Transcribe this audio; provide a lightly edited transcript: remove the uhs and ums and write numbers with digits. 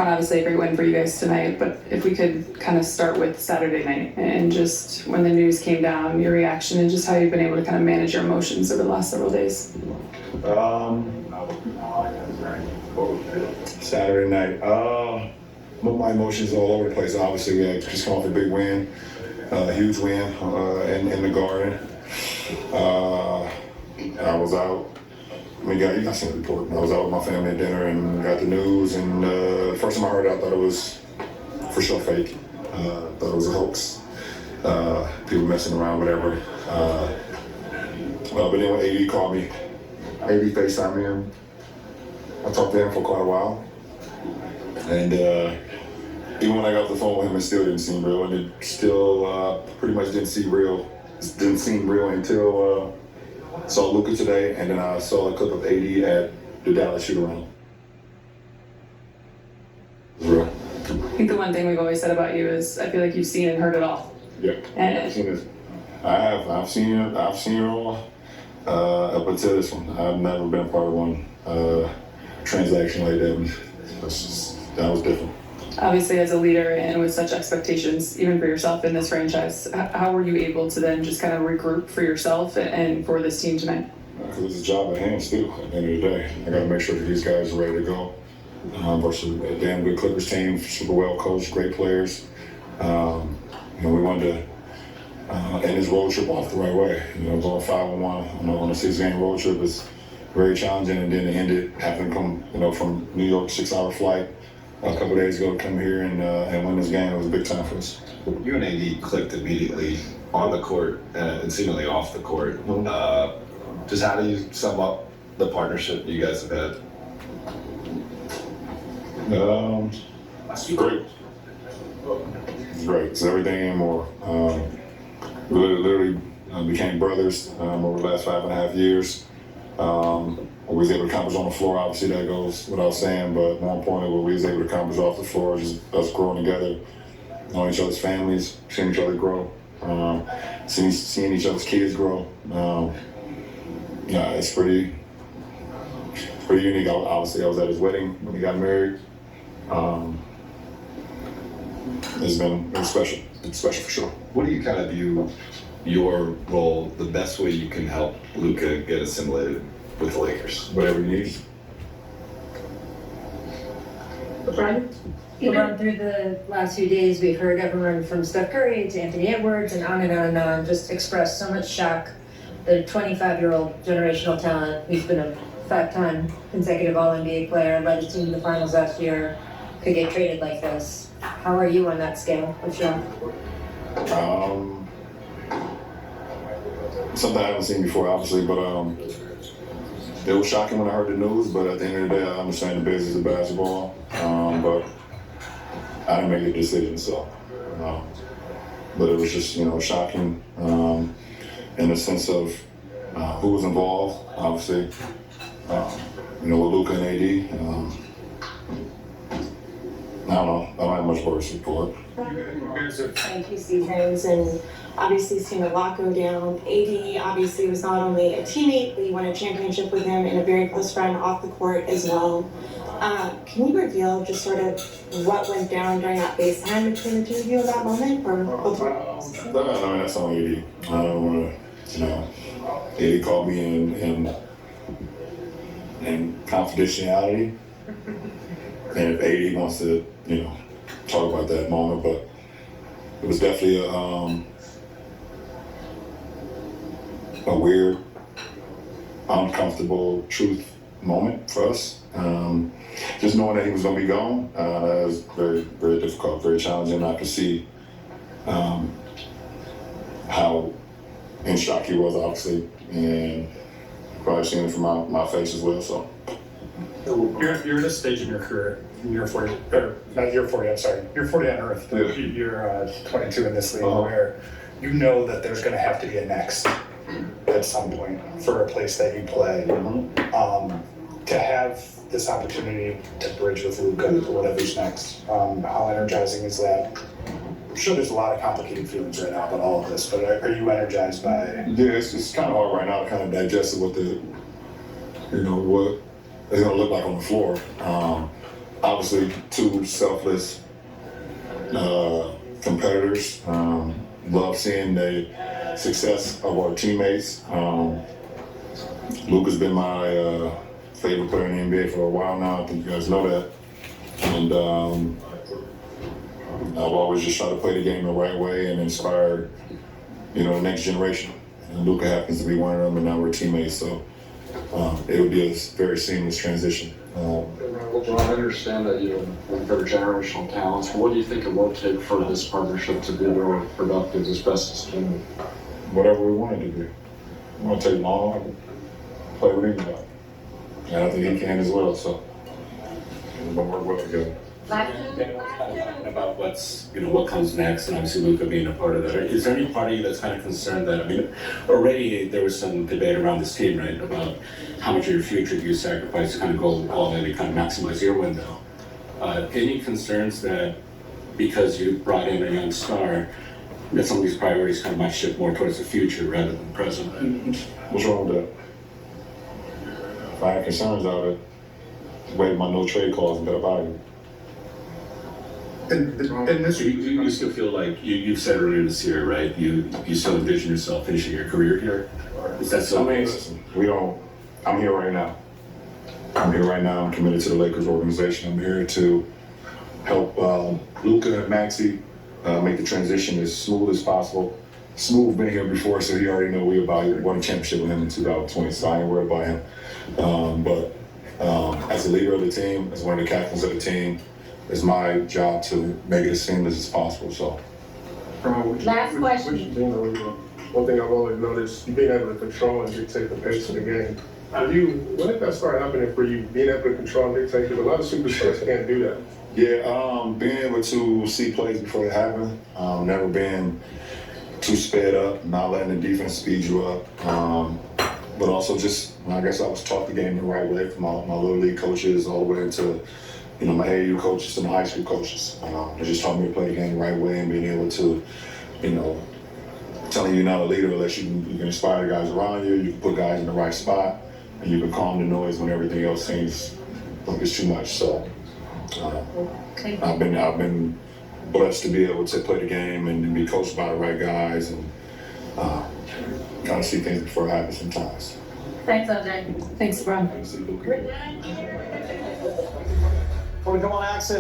obviously a great win for you guys tonight, but if we could kind of start with Saturday night and just when the news came down, your reaction and just how you've been able to kind of manage your emotions over the last several days. Saturday night. My emotions all over the place. Obviously, we had just come off a big win, huge win in the Garden. I was out. I mean, you got seen the report. I was out with my family at dinner and got the news. And the first time I heard it, I thought it was for sure fake. Thought it was a hoax. People messing around, whatever. But then when AD called me, AD FaceTime me. I talked to him for quite a while. And even when I got off the phone with him, it still didn't seem real. And it still pretty much didn't seem real until saw Luka today, and then I saw a clip of AD at the Dallas shoot-around. It was real. I think the one thing we've always said about you is I feel like you've seen and heard it all. Yeah, I've seen it. I have. I've seen it all up until this one. I've never been a part of one transaction like that. That was different. Obviously, as a leader and with such expectations, even for yourself in this franchise, how were you able to then just kind of regroup for yourself and for this team tonight? Because it's a job at hand still, at the end of the day. I got to make sure that these guys are ready to go. Versus a damn good Clippers team, super well coached, great players. We wanted to end this road trip off the right way. Going 5-1 on a 6-game road trip is very challenging, and then to end it, having to come, from New York, 6-hour flight a couple of days ago to come here and win this game. It was a big time for us. You and AD clicked immediately on the court and seemingly off the court. Just how do you sum up the partnership you guys have had? It's great. It's great. It's everything and more. We literally became brothers over the last 5.5 years. What we was able to accomplish on the floor, obviously that goes without saying, but more importantly, what we was able to accomplish off the floor is just us growing together, knowing each other's families, seeing each other grow, seeing each other's kids grow. It's pretty unique. Obviously, I was at his wedding when he got married. It was special. It's special for sure. What do you kind of view your role, the best way you can help Luka get assimilated with the Lakers? Whatever you need. LeBron, through the last few days, we've heard everyone from Steph Curry to Anthony Edwards and on and on just express so much shock. The 25-year-old generational talent, who's been a 5-time consecutive All-NBA player, led his team to the finals last year, could get traded like this. How are you on that scale of shock? Something I haven't seen before, obviously, but it was shocking when I heard the news, but at the end of the day, I understand the business of basketball, but I didn't make a decision, so. But it was just, shocking in the sense of who was involved, obviously, with Luka and AD. I don't know. I don't have much words for it. Playing 2 seasons and obviously seen a lot go down. AD obviously was not only a teammate, but you won a championship with him and a very close friend off the court as well. Can you reveal just sort of what went down during that FaceTime between the two of you in that moment? Or both? I mean, that's on AD. I don't want to, AD called me in confidentiality. And if AD wants to, talk about that moment, but it was definitely a weird, uncomfortable truth moment for us. Just knowing that he was going to be gone, that was very, very difficult, very challenging. I could see how in shock he was, obviously, and probably seeing it from my face as well. So. You're at a stage in your career, you're 40, or not you're 40, I'm sorry, you're 40 on Earth, Yeah. You're 22 in this league, where you know that there's going to have to be a next at some point for a place that you play. To have this opportunity to bridge with Luka to whatever's next, how energizing is that? I'm sure there's a lot of complicated feelings right now about all of this, but are you energized by it? Yeah, it's kind of hard right now to kind of digest what what it's going to look like on the floor. obviously two selfless competitors. Love seeing the success of our teammates. Luke has been my favorite player in the NBA for a while now. I think you guys know that. And I've always just tried to play the game the right way and inspire, the next generation. And Luka happens to be one of them, and now we're teammates. So it would be a very seamless transition. LeBron, I understand that you're generational talents. What do you think it will take for this partnership to be really productive as best as can? Whatever we want it to be. I want to take long, I can play with anybody. And I think he can as well, so we're going to work well together. About what comes next, and obviously Luka being a part of that. Is there any part of you that's kind of concerned that, already there was some debate around this team, right, about how much of your future do you sacrifice to kind of go all in and kind of maximize your window? Any concerns that because you brought in a young star, that some of these priorities kind of might shift more towards the future rather than present? What's wrong with that? If I have concerns out of it, wait my no trade clause and get up out of here. And this, You still feel like you've said earlier this year, right? You still envision yourself finishing your career here? Is that so? Listen, I'm here right now. I'm committed to the Lakers organization. I'm here to help Luka and Maxey make the transition as smooth as possible. Smooth been here before, so he already know we won a championship with him in 2020, so I ain't worried about him. But as a leader of the team, as one of the captains of the team, it's my job to make it as seamless as possible. So. Last question. One thing I've always noticed, being able to control and dictate the pace of the game. When did that start happening for you, being able to control and dictate? Because a lot of superstars can't do that. Yeah, being able to see plays before they happen, never being too sped up, not letting the defense speed you up, but also just, I guess I was taught the game the right way from my little league coaches all the way into, my AAU coaches and my high school coaches. They just taught me to play the game the right way and being able to, telling you you're not a leader unless you can inspire the guys around you, you can put guys in the right spot, and you can calm the noise when everything else seems like it's too much. So I've been blessed to be able to play the game and be coached by the right guys and gotta see things before it happens sometimes. Thanks, OJ. Thanks, LeBron. Want to come on Access?